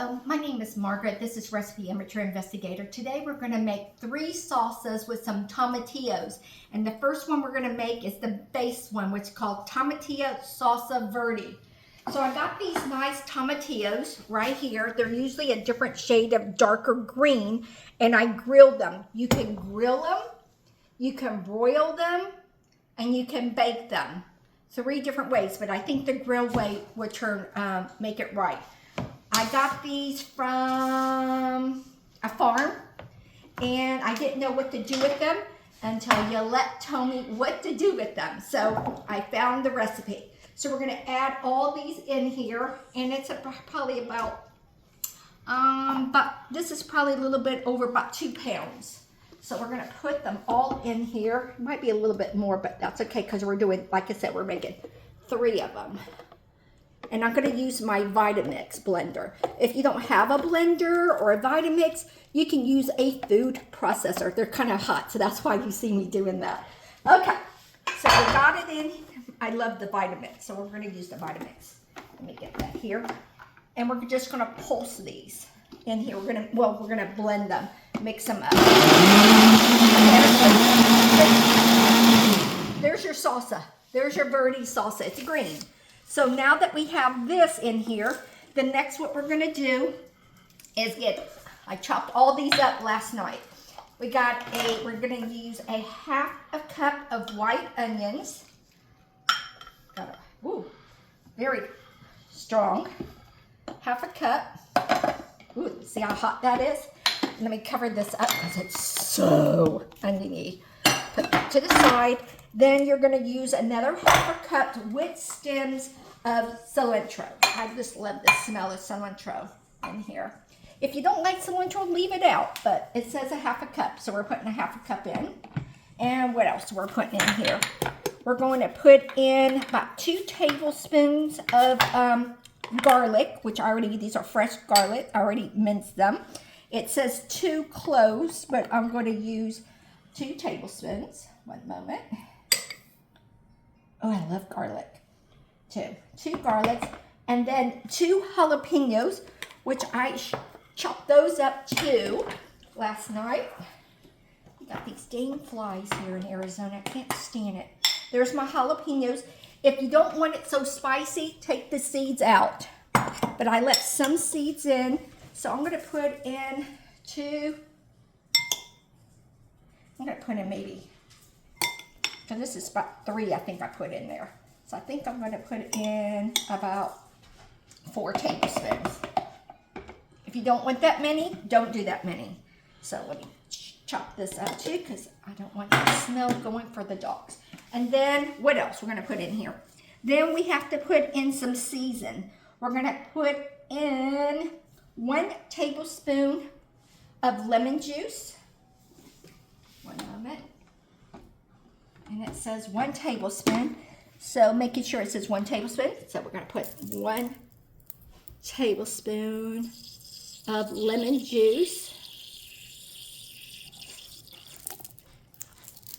Hello, my name is Margaret. This is Recipe Amateur Investigator. Today we're going to make 3 salsas with some tomatillos. And the first one we're going to make is the base one, which is called Tomatillo Salsa Verde. So I got these nice tomatillos right here. They're usually a different shade of darker green, and I grilled them. You can grill them, you can broil them, and you can bake them. 3 different ways, but I think the grill way would make it right. I got these from a farm, and I didn't know what to do with them until Yolette told me what to do with them. So I found the recipe. So we're gonna add all these in here, and it's probably about, this is probably a little bit over about 2 pounds. So we're gonna put them all in here. It might be a little bit more, but that's okay because we're doing, like I said, we're making 3 of them. And I'm going to use my Vitamix blender. If you don't have a blender or a Vitamix, you can use a food processor. They're kind of hot, so that's why you see me doing that. Okay, so we got it in. I love the Vitamix, so we're going to use the Vitamix. Let me get that here. And we're just going to pulse these in here. We're going to blend them, mix them up. There's your salsa. There's your Verde salsa. It's green. So now that we have this in here, the next what we're gonna do is I chopped all these up last night. We're gonna use a half a cup of white onions. Very strong. Half a cup. Ooh, see how hot that is? Let me cover this up because it's so oniony. Put that to the side. Then you're going to use another half a cup with stems of cilantro. I just love the smell of cilantro in here. If you don't like cilantro, leave it out, but it says a half a cup, so we're putting a half a cup in. And what else we're putting in here? We're going to put in about 2 tablespoons of garlic, which these are fresh garlic. I already minced them. It says 2 cloves, but I'm going to use 2 tablespoons. One moment. Oh, I love garlic. 2 garlics, and then 2 jalapenos, which I chopped those up too last night. We got these dang flies here in Arizona. I can't stand it. There's my jalapenos. If you don't want it so spicy, take the seeds out. But I left some seeds in, so I'm going to put in 2. I'm going to put in maybe, because this is about 3 I think I put in there. So I think I'm going to put in about 4 tablespoons. If you don't want that many, don't do that many. So let me chop this up too, because I don't want the smell going for the dogs. And then what else we're going to put in here? Then we have to put in some season. We're going to put in 1 tablespoon of lemon juice. One moment. And it says 1 tablespoon. So making sure it says 1 tablespoon. So we're going to put 1 tablespoon of lemon juice.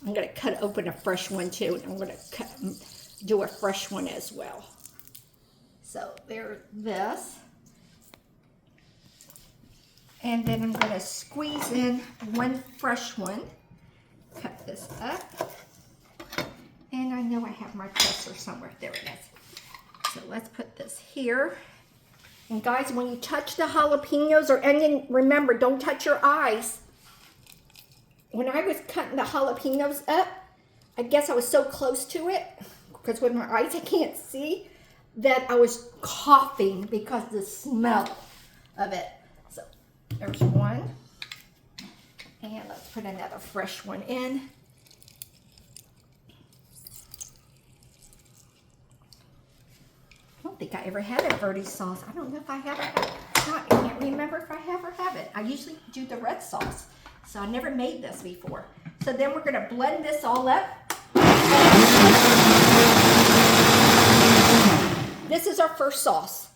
I'm going to cut open a fresh one too. And I'm going to do a fresh one as well. So there's this. And then I'm going to squeeze in 1 fresh one. Cut this up. And I know I have my presser somewhere. There it is. So let's put this here. And guys, when you touch the jalapenos or onion, remember, don't touch your eyes. When I was cutting the jalapenos up, I guess I was so close to it, because with my eyes I can't see, that I was coughing because of the smell of it. So there's 1. And let's put another fresh one in. I don't think I ever had a Verde sauce. I don't know if I have or not. I can't remember if I have or haven't. I usually do the red sauce, so I never made this before. So then we're going to blend this all up. This is our first sauce.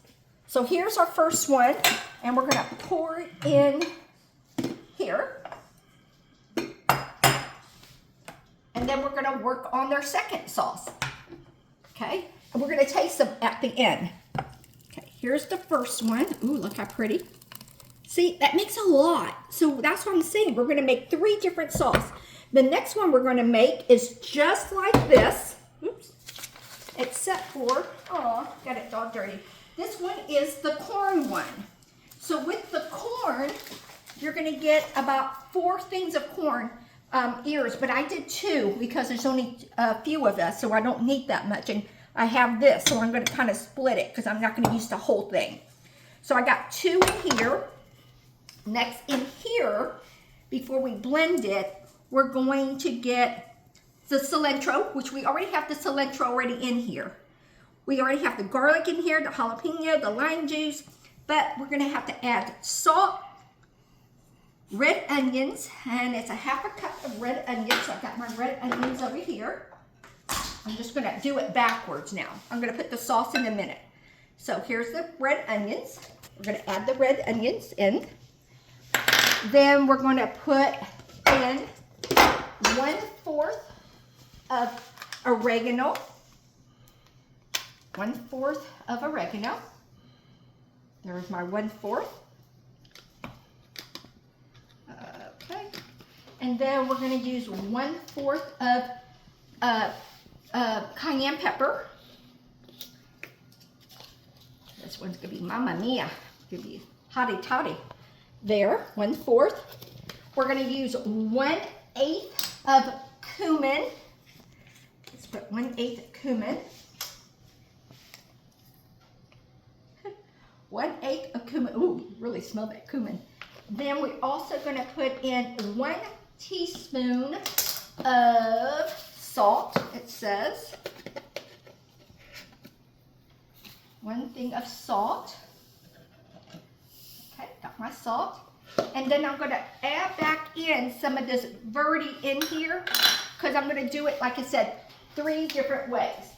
So here's our first one, and we're going to pour it in here. And then we're going to work on their second sauce. Okay? And we're going to taste them at the end. Okay, here here's the first one. Ooh, look how pretty. See, that makes a lot. So that's what I'm saying. We're gonna make 3 different sauce. The next one we're gonna make is just like this. Oops. Except for, oh, got it all dirty. This one is the corn one. So with the corn, you're gonna get about 4 things of corn ears, but I did 2 because there's only a few of us, so I don't need that much. And I have this, so I'm gonna kind of split it because I'm not gonna use the whole thing. So I got 2 in here. Next in here, before we blend it, we're going to get the cilantro, which we already have the cilantro already in here. We already have the garlic in here, the jalapeno, the lime juice, but we're gonna have to add salt, red onions, and it's a 1/2 cup of red onions. So I've got my red onions over here. I'm just gonna do it backwards now. I'm gonna put the sauce in a minute. So here's the red onions. We're gonna add the red onions in. Then we're gonna put in 1/4 of oregano. 1/4 of oregano. There's my 1/4. Okay. And then we're going to use 1/4 of cayenne pepper. This one's going to be Mamma Mia. Going to be hotty toddy. There, 1/4. We're going to use 1/8 of cumin. Let's put 1/8 of cumin. 1/8 of cumin. Ooh, really smell that cumin. Then we're also going to put in 1 teaspoon of salt, it says. 1 thing of salt. Okay, got my salt. And then I'm going to add back in some of this Verde in here because I'm going to do it, like I said, 3 different ways.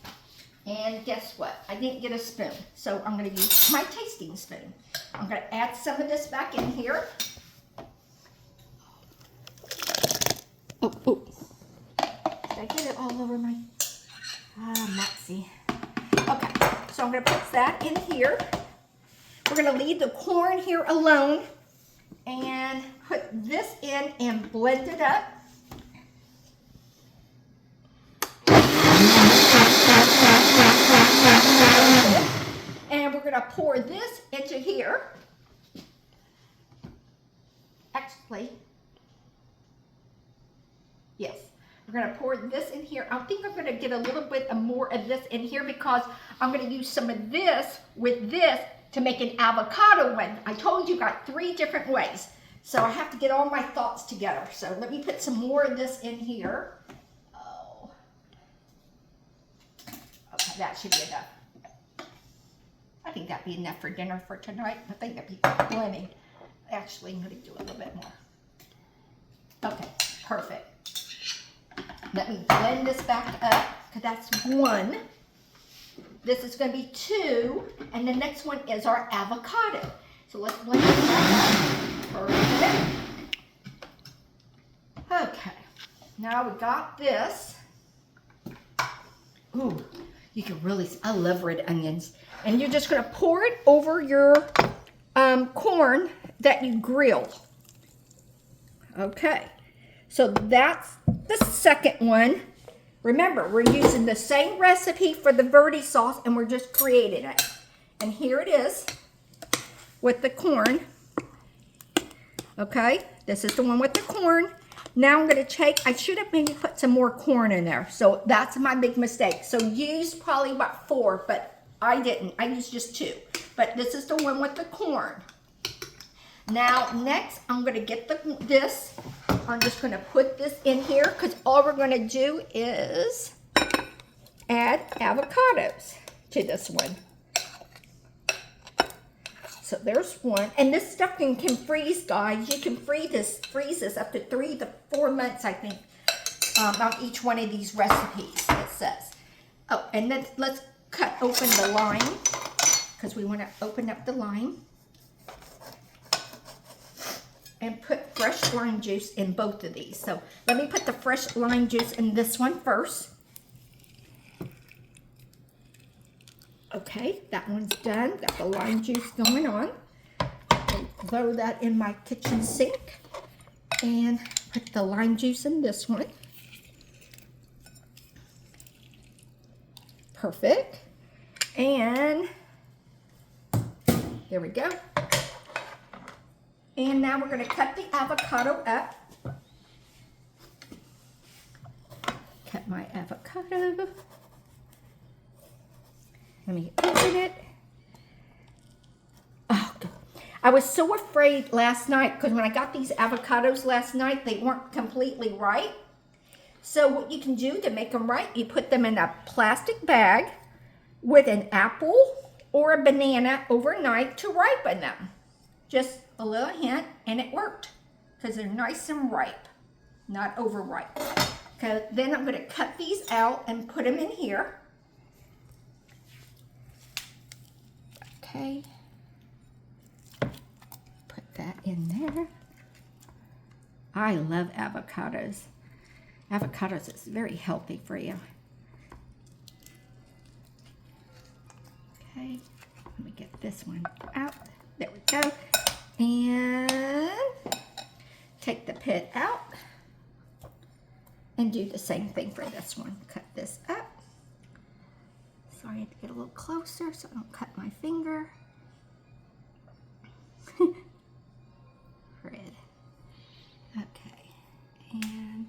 And guess what? I didn't get a spoon, so I'm going to use my tasting spoon. I'm going to add some of this back in here. Oh, oh. Did I get it all over my Moxie? Okay, so I'm going to put that in here. We're going to leave the corn here alone and put this in and blend it up. And we're going to pour this into here. Actually, yes, we're going to pour this in here. I think I'm going to get a little bit more of this in here because I'm going to use some of this with this to make an avocado one. I told you got 3 different ways. So I have to get all my thoughts together. So let me put some more of this in here. Oh. Okay, that should be enough. I think that'd be enough for dinner for tonight. I think that'd be plenty. Actually, I'm going to do a little bit more. Okay, perfect. Let me blend this back up because that's 1. This is going to be 2, and the next one is our avocado. So let's blend this back up. Perfect. Okay, now we got this. Ooh, you can really, I love red onions. And you're just going to pour it over your corn that you grilled. Okay, so that's the second one. Remember, we're using the same recipe for the Verde sauce and we're just creating it. And here it is with the corn. Okay, this is the one with the corn. Now I'm going to take, I should have maybe put some more corn in there. So that's my big mistake. So use probably about 4, but I didn't. I used just 2. But this is the one with the corn. Now, next, I'm going to get this. I'm just going to put this in here because all we're going to do is add avocados to this one. So there's 1. And this stuff can freeze, guys. You can freeze this up to 3 to 4 months, I think, on each one of these recipes, it says. Oh, and then let's cut open the lime because we want to open up the lime and put fresh lime juice in both of these. So let me put the fresh lime juice in this one first. Okay, that one's done. Got the lime juice going on. Throw that in my kitchen sink and put the lime juice in this one. Perfect. And there we go. And now we're going to cut the avocado up. Cut my avocado. Let me open it. Oh, God. I was so afraid last night because when I got these avocados last night, they weren't completely right. So what you can do to make them right, you put them in a plastic bag with an apple or a banana overnight to ripen them. Just a little hint, and it worked because they're nice and ripe, not overripe. Okay, then I'm going to cut these out and put them in here. Okay, put that in there. I love avocados. Avocados is very healthy for you. Okay, let me get this one out. There we go. And take the pit out and do the same thing for this one. Cut this up. Sorry, I have to get a little closer so I don't cut my finger. Red. Okay, and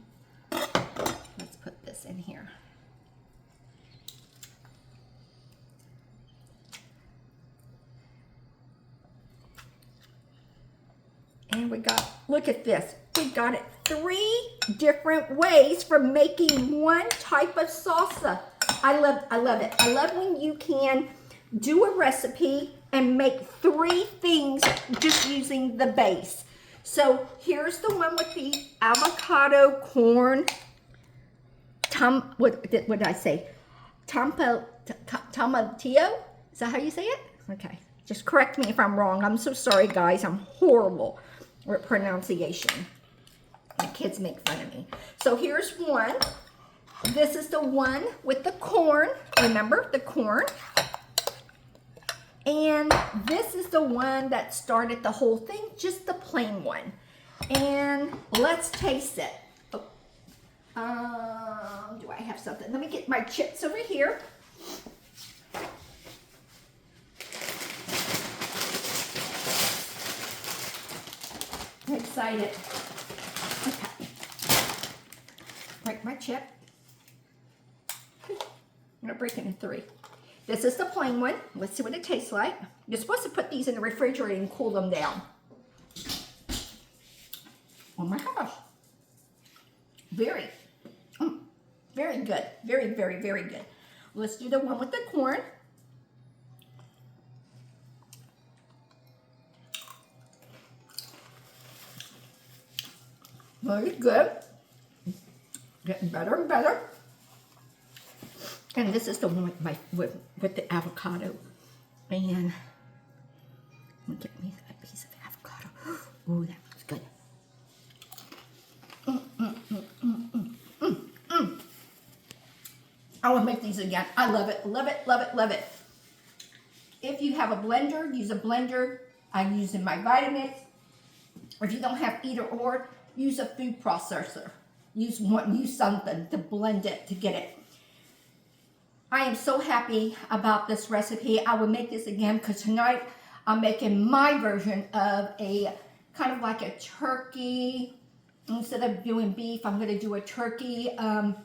let's put this in here. And we got, look at this. We got it 3 different ways for making one type of salsa. I love it. I love when you can do a recipe and make 3 things just using the base. So here's the one with the avocado corn, what did I say? Tomatillo? Is that how you say it? Okay. Just correct me if I'm wrong. I'm so sorry, guys. I'm horrible with pronunciation. My kids make fun of me. So here's one. This is the one with the corn. Remember, the corn. And this is the one that started the whole thing, just the plain one. And let's taste it. Oh. Do I have something? Let me get my chips over here. I'm excited. Okay. Break my chip. I'm going to break it in 3. This is the plain one. Let's see what it tastes like. You're supposed to put these in the refrigerator and cool them down. Oh my gosh. Very good. Very, very, very good. Let's do the one with the corn. Very good. Getting better and better. And this is the one with the avocado. And let me get me a piece of avocado. Ooh, that looks good. I want to make these again. I love it, love it, love it, love it. If you have a blender, use a blender. I use in my Vitamix. Or if you don't have either or, use a food processor. Use something to blend it, to get it. I am so happy about this recipe. I will make this again because tonight I'm making my version of a kind of like a turkey. Instead of doing beef, I'm going to do a turkey and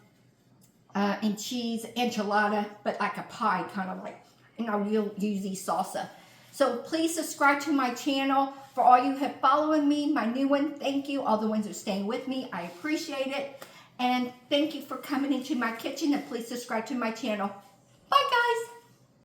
cheese enchilada, but like a pie, kind of like, and I'll use these salsa. So please subscribe to my channel. For all you have following me, my new one, thank you. All the ones who are staying with me, I appreciate it. And thank you for coming into my kitchen, and please subscribe to my channel. Bye, guys.